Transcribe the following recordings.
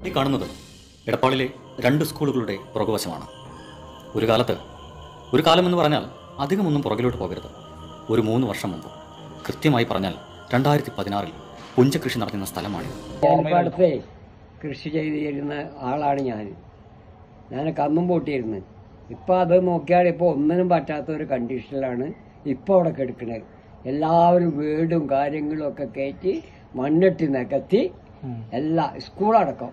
ഈ കാണുന്നത് എടപ്പാളിലെ 2 സ്കൂളുകളുടെ പുറകുവശമാണ്. ഒരു കാലമെന്ന് പറഞ്ഞാൽ അധികമൊന്നും പുറകിലോട്ട് പോകരുത്. ഒരു 3 വർഷം മുമ്പ്, കൃത്യമായി പറഞ്ഞാൽ 2016-ൽ പുഞ്ചകൃഷി നടത്തുന്ന സ്ഥലമാണിത്. അടുത്തേ കൃഷി ചെയ്തിരുന്ന ആളാണ് ഞാൻ കന്നും പൊട്ടിയിരുന്നു. ഇപ്പം അത് നോക്കിയാൽ ഇപ്പോൾ ഒന്നിനും പറ്റാത്ത ഒരു കണ്ടീഷനിലാണ് ഇപ്പോൾ അവിടെ കിടക്കുന്നത്. എല്ലാവരും വീടും കാര്യങ്ങളും ഒക്കെ കയറ്റി മണ്ണിട്ട് നികത്തി എല്ലാ സ്കൂളടക്കം.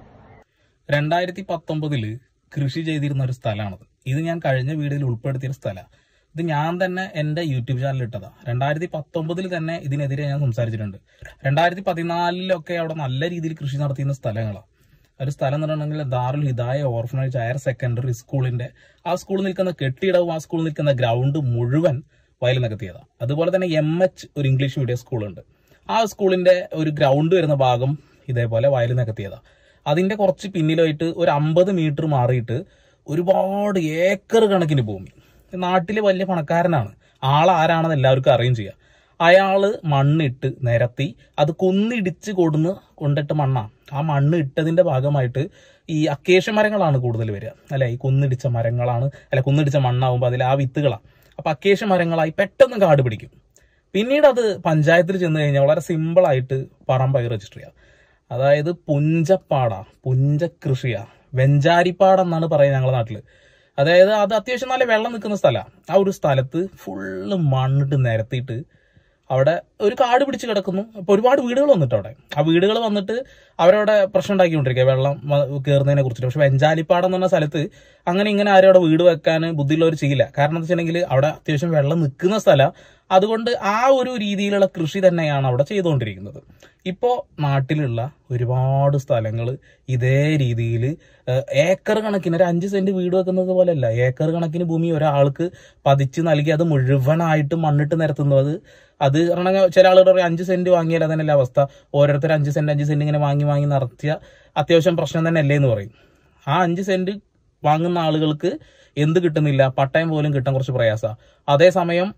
2019 കൃഷി ചെയ്തിരുന്ന ഒരു സ്ഥലമാണത്. ഇത് ഞാൻ കഴിഞ്ഞ വീഡിയോയിൽ ഉൾപ്പെടുത്തിയ സ്ഥലമാണ്. ഇത് ഞാൻ തന്നെ എന്റെ യൂട്യൂബ് ചാനലിൽ ഇട്ടതാ. 2019 തന്നെ ഇതിനെതിരെ ഞാൻ സംസാരിച്ചിട്ടുണ്ട്. 2014 അവിടെ നല്ല രീതിയിൽ കൃഷി നടത്തിയിരുന്ന സ്ഥലങ്ങളാണ്. ഒരു സ്ഥലം എന്ന് പറഞ്ഞിട്ടുണ്ടെങ്കിൽ ദാറുൽ ഹിദായ ഓർഫനേജ് ഹയർ സെക്കൻഡറി സ്കൂളിന്റെ ആ സ്കൂളിൽ നിൽക്കുന്ന കെട്ടിടവും ആ സ്കൂളിൽ നിൽക്കുന്ന ഗ്രൗണ്ട് മുഴുവൻ വയൽ നികത്തിയതാണ്. അതുപോലെ തന്നെ MH ഒരു ഇംഗ്ലീഷ് മീഡിയം സ്കൂളുണ്ട്. ആ സ്കൂളിന്റെ ഒരു ഗ്രൗണ്ട് വരുന്ന ഭാഗം ഇതേപോലെ വയൽ നികത്തിയതാണ്. അതിന്റെ കുറച്ച് പിന്നിലായിട്ട് ഒരു 50 മീറ്റർ മാറിയിട്ട് ഒരുപാട് ഏക്കർ കണക്കിന് ഭൂമി. നാട്ടില് വലിയ പണക്കാരനാണ്. ആളാരാണെന്ന് എല്ലാവർക്കും അറിയും ചെയ്യാം. അയാള് മണ്ണിട്ട് നിരത്തി അത് കുന്നിടിച്ച് കൊണ്ടിട്ട് മണ്ണാണ്. ആ മണ്ണ് ഇട്ടതിന്റെ ഭാഗമായിട്ട് ഈ അക്കേഷ്യ മരങ്ങളാണ് കൂടുതൽ വരിക, അല്ലെ? ഈ കുന്നിടിച്ച മരങ്ങളാണ്, അല്ലെ? കുന്നിടിച്ച മണ്ണാവുമ്പോൾ അതിൽ ആ വിത്തുകളാണ്. അപ്പൊ അക്കേഷ്യ മരങ്ങളായി പെട്ടെന്ന് കാട് പിടിക്കും. പിന്നീട് അത് പഞ്ചായത്തിൽ ചെന്ന് കഴിഞ്ഞാൽ വളരെ സിമ്പിളായിട്ട് പറമ്പായി രജിസ്റ്റർ ചെയ്യാം. അതായത് പുഞ്ചകൃഷിയാ, വെഞ്ചാരിപ്പാടം എന്നാണ് പറയുന്നത് ഞങ്ങളുടെ നാട്ടില്. അതായത് അത് അത്യാവശ്യം നല്ല വെള്ളം നിൽക്കുന്ന സ്ഥലമാണ്. ആ ഒരു സ്ഥലത്ത് ഫുള്ള് മണ്ണിട്ട് നിരത്തിയിട്ട് അവിടെ ഒരു കാട് പിടിച്ച് കിടക്കുന്നു. ഇപ്പൊ ഒരുപാട് വീടുകൾ വന്നിട്ട് അവിടെ ആ വീടുകൾ വന്നിട്ട് അവരവിടെ പ്രശ്നം ഉണ്ടാക്കിക്കൊണ്ടിരിക്കുക വെള്ളം കയറുന്നതിനെ കുറിച്ചിട്ട്. പക്ഷെ വെഞ്ചാലിപ്പാടം എന്ന് പറഞ്ഞ സ്ഥലത്ത് അങ്ങനെ ഇങ്ങനെ ആരും അവിടെ വീട് വെക്കാൻ ബുദ്ധിയുള്ളവർ ചെയ്യില്ല. കാരണം എന്താ വെച്ചിട്ടുണ്ടെങ്കിൽ അവിടെ അത്യാവശ്യം വെള്ളം നിൽക്കുന്ന സ്ഥലം. അതുകൊണ്ട് ആ ഒരു രീതിയിലുള്ള കൃഷി തന്നെയാണ് അവിടെ ചെയ്തുകൊണ്ടിരിക്കുന്നത്. ഇപ്പോൾ നാട്ടിലുള്ള ഒരുപാട് സ്ഥലങ്ങൾ ഇതേ രീതിയിൽ ഏക്കർ കണക്കിന്, ഒരു 5 സെന്റ് വീട് വെക്കുന്നത് പോലെയല്ല, ഏക്കർ കണക്കിന് ഭൂമി ഒരാൾക്ക് പതിച്ച് നൽകി അത് മുഴുവനായിട്ട് മണ്ണിട്ട് നിരത്തുന്നത്. അത് പറഞ്ഞാൽ ചില ആളുകൾ പറയും 5 സെന്റ് വാങ്ങിയാൽ അതന്നെയല്ല അവസ്ഥ, ഓരോരുത്തർ 5 സെന്റ് ഇങ്ങനെ വാങ്ങി നടത്തിയ അത്യാവശ്യം പ്രശ്നം തന്നെ അല്ലേ എന്ന് പറയും. ആ 5 സെന്റ് വാങ്ങുന്ന ആളുകൾക്ക് എന്ത് കിട്ടുന്നില്ല, പട്ടയം പോലും കിട്ടാൻ കുറച്ച് പ്രയാസമാണ്. അതേസമയം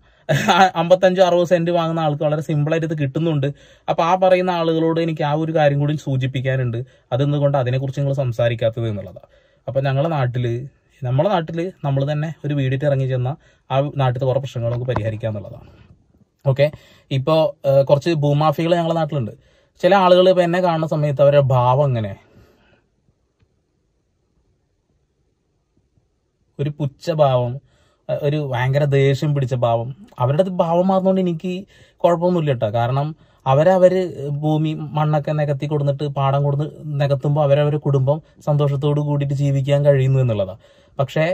55-60 സെന്റ് വാങ്ങുന്ന ആൾക്ക് വളരെ സിമ്പിളായിട്ട് ഇത് കിട്ടുന്നുണ്ട്. അപ്പൊ ആ പറയുന്ന ആളുകളോട് എനിക്ക് ആ ഒരു കാര്യം കൂടി സൂചിപ്പിക്കാനുണ്ട്. അതെന്തുകൊണ്ട് അതിനെക്കുറിച്ച് നിങ്ങൾ സംസാരിക്കാത്തത് എന്നുള്ളതാണ്. അപ്പൊ നമ്മളെ നാട്ടില് നമ്മൾ തന്നെ ഒരു വീടിട്ട് ഇറങ്ങി ചെന്നാൽ ആ നാട്ടിലത്തെ കുറെ പ്രശ്നങ്ങൾ നമുക്ക് പരിഹരിക്കുക എന്നുള്ളതാണ്. ഓക്കെ, ഇപ്പോ കുറച്ച് ഭൂമാഫികൾ ഞങ്ങളുടെ നാട്ടിലുണ്ട്. ചില ആളുകൾ ഇപ്പൊ എന്നെ കാണുന്ന സമയത്ത് അവരുടെ ഭാവം അങ്ങനെ ഒരു പുച്ഛഭാവം, ഒരു ഭയങ്കര ദേഷ്യം പിടിച്ച ഭാവം. അവരുടെ ഭാവം മാറുന്നതുകൊണ്ട് എനിക്ക് കുഴപ്പമൊന്നുമില്ല കേട്ടോ. കാരണം അവരവര് ഭൂമി മണ്ണൊക്കെ നികത്തി കൊടുത്തിട്ട് പാടം കൊടുത്ത് നികത്തുമ്പോൾ അവരവരുടെ കുടുംബം സന്തോഷത്തോട് കൂടിയിട്ട് ജീവിക്കാൻ കഴിയുന്നു എന്നുള്ളതാണ്. പക്ഷേ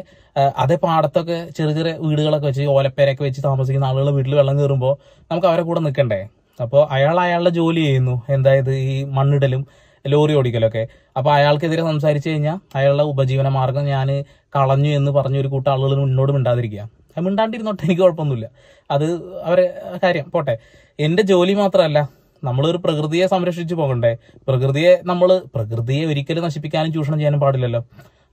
അതേ പാടത്തൊക്കെ ചെറിയ വീടുകളൊക്കെ വെച്ച് ഓലപ്പേരൊക്കെ വെച്ച് താമസിക്കുന്ന ആളുകളുടെ വീട്ടിൽ വെള്ളം കയറുമ്പോൾ നമുക്ക് അവരെ കൂടെ നിൽക്കണ്ടേ? അപ്പോൾ അയാളുടെ ജോലി ചെയ്യുന്നു, എന്തായത് ഈ മണ്ണിടലും ലോറി ഓടിക്കലൊക്കെ. അപ്പൊ അയാൾക്കെതിരെ സംസാരിച്ചു കഴിഞ്ഞാൽ അയാളുടെ ഉപജീവന മാർഗം ഞാൻ കളഞ്ഞു എന്ന് പറഞ്ഞ ഒരു കൂട്ടം ആളുകൾ മുന്നോട്ട് മിണ്ടാതിരിക്കുക. മിണ്ടാണ്ടിരുന്നോട്ടെ, എനിക്ക് കുഴപ്പമൊന്നുമില്ല. അത് അവരെ കാര്യം പോട്ടെ. എന്റെ ജോലി മാത്രമല്ല, നമ്മളൊരു പ്രകൃതിയെ സംരക്ഷിച്ചു പോകണ്ടേ? പ്രകൃതിയെ ഒരിക്കലും നശിപ്പിക്കാനും ചൂഷണം ചെയ്യാനും പാടില്ലല്ലോ.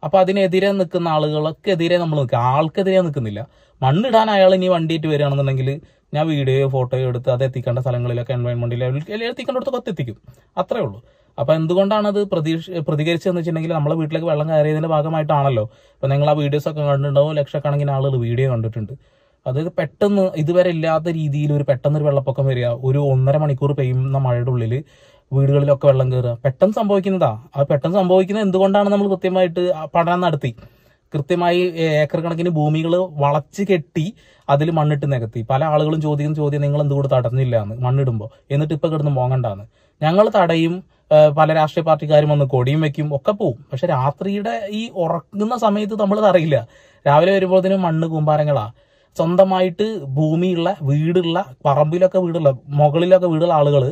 അപ്പൊ അതിനെതിരെ നിൽക്കുന്ന ആളുകൾക്കെതിരെ നമ്മൾ നിൽക്കുക, ആൾക്കെതിരെ നിൽക്കുന്നില്ല. മണ്ണിടാൻ അയാൾ ഇനി വണ്ടിയിട്ട് വരികയാണെന്നുണ്ടെങ്കിൽ ഞാൻ വീഡിയോയോ ഫോട്ടോയോ എടുത്ത് അത് എത്തിക്കേണ്ട സ്ഥലങ്ങളിലൊക്കെ എൻവയോൺമെന്റ് ലെവലിൽ എത്തിക്കേണ്ടടുത്തൊക്കെ എത്തിക്കും. അത്രേ ഉള്ളൂ. അപ്പൊ എന്തുകൊണ്ടാണ് അത് പ്രതികരിച്ചതെന്ന് വെച്ചിട്ടുണ്ടെങ്കിൽ നമ്മളെ വീട്ടിലേക്ക് വെള്ളം കയറിയതിന്റെ ഭാഗമായിട്ടാണല്ലോ. അപ്പൊ നിങ്ങൾ ആ വീഡിയോസ് ഒക്കെ കണ്ടിട്ടുണ്ടാവും, ലക്ഷക്കണക്കിന് ആളുകൾ വീഡിയോ കണ്ടിട്ടുണ്ട്. അതായത് പെട്ടെന്ന് ഇതുവരെ ഇല്ലാത്ത രീതിയിൽ പെട്ടെന്നൊരു വെള്ളപ്പൊക്കം വരിക, ഒരു 1.5 മണിക്കൂർ പെയ്യുന്ന മഴയുടെ ഉള്ളിൽ വീടുകളിലൊക്കെ വെള്ളം കയറുക, പെട്ടെന്ന് സംഭവിക്കുന്നതാ. അത് പെട്ടെന്ന് സംഭവിക്കുന്നത് എന്തുകൊണ്ടാണ് നമ്മൾ കൃത്യമായിട്ട് പഠനം നടത്തി കൃത്യമായി ഏക്കർ കണക്കിന് ഭൂമികൾ വളച്ച് കെട്ടി അതിൽ മണ്ണിട്ട് നികത്തി. പല ആളുകളും ചോദിക്കുന്ന ചോദ്യം, നിങ്ങൾ എന്തുകൊണ്ട് തടഞ്ഞില്ല എന്ന് മണ്ണിടുമ്പോൾ, എന്നിട്ട് ഇപ്പൊ കിടന്ന് മോങ്ങണ്ടാന്ന്. ഞങ്ങൾ തടയും, പല രാഷ്ട്രീയ പാർട്ടിക്കാരും വന്ന് കൊടിയും വെക്കും, ഒക്കെ പോവും. പക്ഷെ രാത്രിയുടെ ഈ ഉറങ്ങുന്ന സമയത്ത് നമ്മൾ അറിയില്ല. രാവിലെ വരുമ്പോഴത്തേനും മണ്ണ് കൂമ്പാരങ്ങളാ. സ്വന്തമായിട്ട് ഭൂമിയുള്ള വീടുള്ള പറമ്പിലൊക്കെ വീടുള്ള മുകളിലൊക്കെ വീടുള്ള ആളുകൾ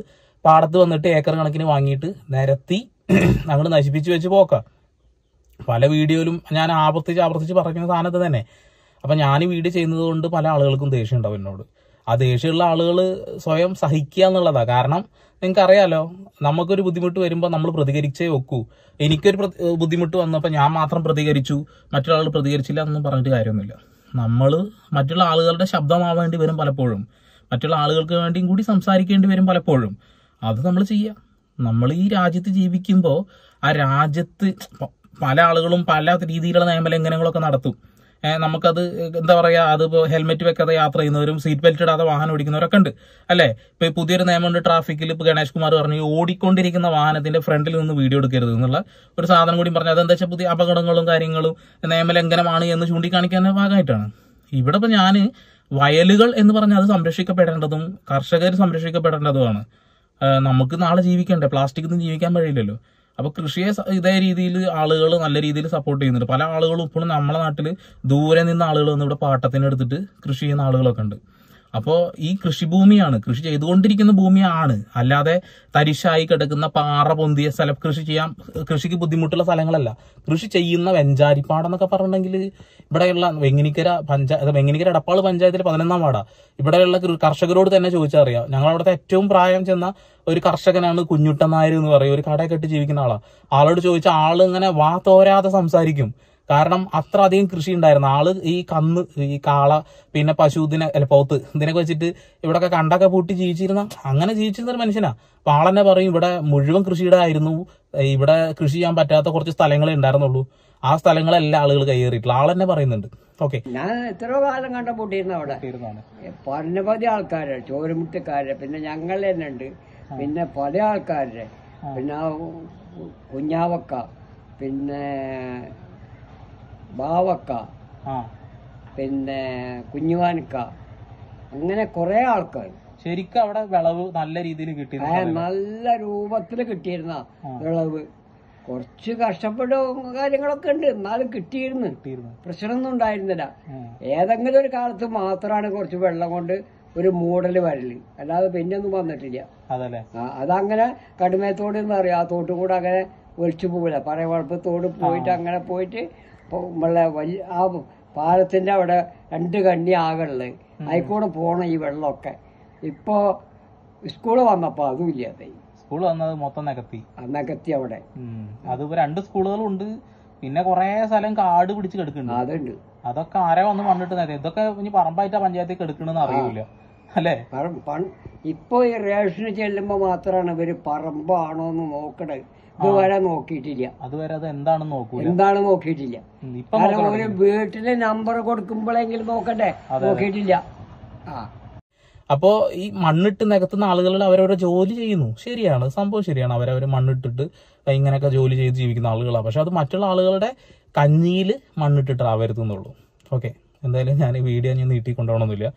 പാടത്ത് വന്നിട്ട് ഏക്കർ കണക്കിന് വാങ്ങിയിട്ട് നിരത്തി അങ്ങോട്ട് നശിപ്പിച്ച് വെച്ച് പോക്കാം. പല വീഡിയോയിലും ഞാൻ ആവർത്തിച്ച് പറയുന്ന സാധനത്ത് തന്നെ. അപ്പൊ ഞാൻ വീഡിയോ ചെയ്യുന്നത് കൊണ്ട് പല ആളുകൾക്കും ദേഷ്യം ഉണ്ടാവും എന്നോട്. ആ ദേഷ്യമുള്ള ആളുകൾ സ്വയം സഹിക്കുക എന്നുള്ളതാണ്. കാരണം നിങ്ങൾക്കറിയാലോ, നമുക്കൊരു ബുദ്ധിമുട്ട് വരുമ്പോൾ നമ്മൾ പ്രതികരിച്ചേ വെക്കൂ. എനിക്കൊരു ബുദ്ധിമുട്ട് വന്നപ്പോൾ ഞാൻ മാത്രം പ്രതികരിച്ചു, മറ്റുള്ള ആളുകൾ പ്രതികരിച്ചില്ല എന്നൊന്നും പറഞ്ഞിട്ട് കാര്യമൊന്നുമില്ല. നമ്മൾ മറ്റുള്ള ആളുകളുടെ ശബ്ദമാവേണ്ടി വരും പലപ്പോഴും, മറ്റുള്ള ആളുകൾക്ക് വേണ്ടിയും കൂടി സംസാരിക്കേണ്ടി വരും പലപ്പോഴും. അത് നമ്മൾ ചെയ്യുക. നമ്മൾ ഈ രാജ്യത്ത് ജീവിക്കുമ്പോൾ ആ രാജ്യത്ത് പല ആളുകളും പല രീതിയിലുള്ള നിയമലംഘനങ്ങളൊക്കെ നടത്തും. നമുക്കത് എന്താ പറയാ, അതിപ്പോൾ ഹെൽമെറ്റ് വെക്കാതെ യാത്ര ചെയ്യുന്നവരും സീറ്റ് ബെൽറ്റ് ഇടാതെ വാഹനം ഓടിക്കുന്നവരൊക്കെ ഉണ്ട് അല്ലേ. ഇപ്പൊ പുതിയൊരു നിയമമുണ്ട് ട്രാഫിക്കിൽ. ഇപ്പൊ ഗണേഷ് കുമാർ പറഞ്ഞു ഓടിക്കൊണ്ടിരിക്കുന്ന വാഹനത്തിന്റെ ഫ്രണ്ടിൽ നിന്ന് വീഡിയോ എടുക്കരുത് എന്നുള്ള ഒരു സാധനം കൂടി പറഞ്ഞു. അതെന്താ വെച്ചാൽ പുതിയ അപകടങ്ങളും കാര്യങ്ങളും നിയമലംഘനമാണ് എന്ന് ചൂണ്ടിക്കാണിക്കാൻ ഭാഗമായിട്ടാണ്. ഇവിടെ ഇപ്പൊ ഞാന് വയലുകൾ എന്ന് പറഞ്ഞാൽ അത് സംരക്ഷിക്കപ്പെടേണ്ടതും കർഷകർ സംരക്ഷിക്കപ്പെടേണ്ടതുമാണ്. നമുക്ക് നാളെ ജീവിക്കണ്ടേ, പ്ലാസ്റ്റിക് ഒന്നും ജീവിക്കാൻ കഴിയില്ലല്ലോ. അപ്പൊ കൃഷിയെ ഇതേ രീതിയിൽ ആളുകൾ നല്ല രീതിയിൽ സപ്പോർട്ട് ചെയ്യുന്നുണ്ട്. പല ആളുകളും ഇപ്പോഴും നമ്മളെ നാട്ടിൽ ദൂരെ നിന്ന് ആളുകൾ വന്ന് ഇവിടെ പാട്ടത്തിന് എടുത്തിട്ട് കൃഷി ചെയ്യുന്ന ആളുകളൊക്കെ ഉണ്ട്. അപ്പോൾ ഈ കൃഷിഭൂമിയാണ്, കൃഷി ചെയ്തുകൊണ്ടിരിക്കുന്ന ഭൂമിയാണ്, അല്ലാതെ തരിശായി കിടക്കുന്ന പാറ പൊന്തിയ സ്ഥലം കൃഷിക്ക് ബുദ്ധിമുട്ടുള്ള സ്ഥലങ്ങളല്ല. കൃഷി ചെയ്യുന്ന വെഞ്ചാരിപ്പാടം എന്നൊക്കെ പറഞ്ഞിട്ടുണ്ടെങ്കിൽ ഇവിടെയുള്ള വെങ്ങിനിക്കര എടപ്പാൾ പഞ്ചായത്തിലെ 11-ാം വാർഡാ. ഇവിടെയുള്ള കർഷകരോട് തന്നെ ചോദിച്ചറിയാം. ഞങ്ങളവിടുത്തെ ഏറ്റവും പ്രായം ചെന്ന ഒരു കർഷകനാണ് കുഞ്ഞുട്ടൻ നായർ എന്ന് പറയും. ഒരു കടയൊക്കെ ഇട്ട് ജീവിക്കുന്ന ആളാ. ആളോട് ചോദിച്ച ആള് ഇങ്ങനെ വാ തോരാതെ സംസാരിക്കും. കാരണം അത്ര അധികം കൃഷി ഉണ്ടായിരുന്നു. ആള് ഈ കന്ന്, ഈ കാള, പിന്നെ പശു, പോത്ത് ഇതിനൊക്കെ വെച്ചിട്ട് ഇവിടെയൊക്കെ കണ്ടൊക്കെ പൂട്ടി അങ്ങനെ ജീവിച്ചിരുന്ന ഒരു മനുഷ്യനാ. അപ്പൊ ആളെന്നെ പറയും ഇവിടെ മുഴുവൻ കൃഷിയുടെ ആയിരുന്നു, ഇവിടെ കൃഷി ചെയ്യാൻ പറ്റാത്ത കുറച്ച് സ്ഥലങ്ങളെ ഉണ്ടായിരുന്നുള്ളൂ, ആ സ്ഥലങ്ങളെല്ലാം ആളുകൾ കൈയേറിയിട്ടുള്ള ആളെന്നെ പറയുന്നുണ്ട്. ഓക്കെ, ഞാൻ എത്രയോ കാലം കണ്ടുപൂട്ടിയിരുന്നു അവിടെ. പരനവധി ആൾക്കാരെ, ചോരമുട്ടക്കാരെ, പിന്നെ ഞങ്ങൾ തന്നെ ഉണ്ട്, പിന്നെ പല ആൾക്കാരുടെ, പിന്നെ കുഞ്ഞാവക്ക, പിന്നെ ബാവക്ക, പിന്നെ കുഞ്ഞുവാനക്ക, അങ്ങനെ കുറെ ആൾക്കാർ. ശരിക്കും അവിടെ വിളവ് നല്ല രീതിയിൽ കിട്ടി, നല്ല രൂപത്തിൽ കിട്ടിയിരുന്ന വിളവ്. കുറച്ച് കഷ്ടപ്പെടും കാര്യങ്ങളൊക്കെ ഉണ്ട്, എന്നാലും കിട്ടിയിരുന്നു. പ്രശ്നമൊന്നും ഉണ്ടായിരുന്നില്ല. ഏതെങ്കിലും ഒരു കാലത്ത് മാത്രമാണ് കുറച്ച് വെള്ളം കൊണ്ട് ഒരു മൂടല് വരല്, അല്ലാതെ പിന്നെ ഒന്നും വന്നിട്ടില്ല. അതങ്ങനെ കടുമയത്തോട് എന്ന് അറിയാം, ആ തോട്ടും കൂടെ അങ്ങനെ ഒഴിച്ചു പോകില്ല. പറയ കുഴപ്പത്തോട് പോയിട്ട് അങ്ങനെ പോയിട്ട് നമ്മളെ ആ പാലത്തിന്റെ അവിടെ 2 കണ്ണി ആകളുള്ളത്, അതിൽക്കൂടെ പോണം ഈ വെള്ളമൊക്കെ. ഇപ്പോ സ്കൂള് വന്നപ്പോ അതും ഇല്ലാതെ, സ്കൂൾ വന്നത് മൊത്തം നികത്തി അവിടെ. അത് 2 സ്കൂളുകളും ഉണ്ട്, പിന്നെ കുറെ സ്ഥലം കാട് പിടിച്ച് കിടക്കുന്നുണ്ട്. അതുണ്ട്. അതൊക്കെ ആരെ വന്ന് മണ്ണിട്ട് നേരെ ഇതൊക്കെ ഇനി പറമ്പായിട്ടാ പഞ്ചായത്തിൽ കിടക്കണെന്ന് അറിയില്ല അല്ലേ. ഇപ്പൊ ഈ റേഷന് ചെല്ലുമ്പോ മാത്രമാണ് ഇവര് പറമ്പാണോന്ന് നോക്കണേ. ഇതുവരെ നോക്കിയിട്ടില്ല. അതുവരെ അത് എന്താണ് നോക്കിയിട്ടില്ല. കാരണം ഒരു വീട്ടിലെ നമ്പർ കൊടുക്കുമ്പോഴെങ്കിലും നോക്കട്ടെ, നോക്കിയിട്ടില്ല. അപ്പോ ഈ മണ്ണിട്ട് നികത്തുന്ന ആളുകൾ അവരവരെ ജോലി ചെയ്യുന്നു, ശരിയാണ്, സംഭവം ശരിയാണ്. അവരവർ മണ്ണിട്ടിട്ട് ഇങ്ങനെയൊക്കെ ജോലി ചെയ്ത് ജീവിക്കുന്ന ആളുകളാണ്. പക്ഷെ അത് മറ്റുള്ള ആളുകളുടെ കഞ്ഞിയിൽ മണ്ണിട്ടിട്ട് ആവരുതെന്നുള്ളൂ. ഓക്കെ, എന്തായാലും ഞാൻ ഈ വീഡിയോ നീട്ടിക്കൊണ്ടുപോകണമെന്നില്ല.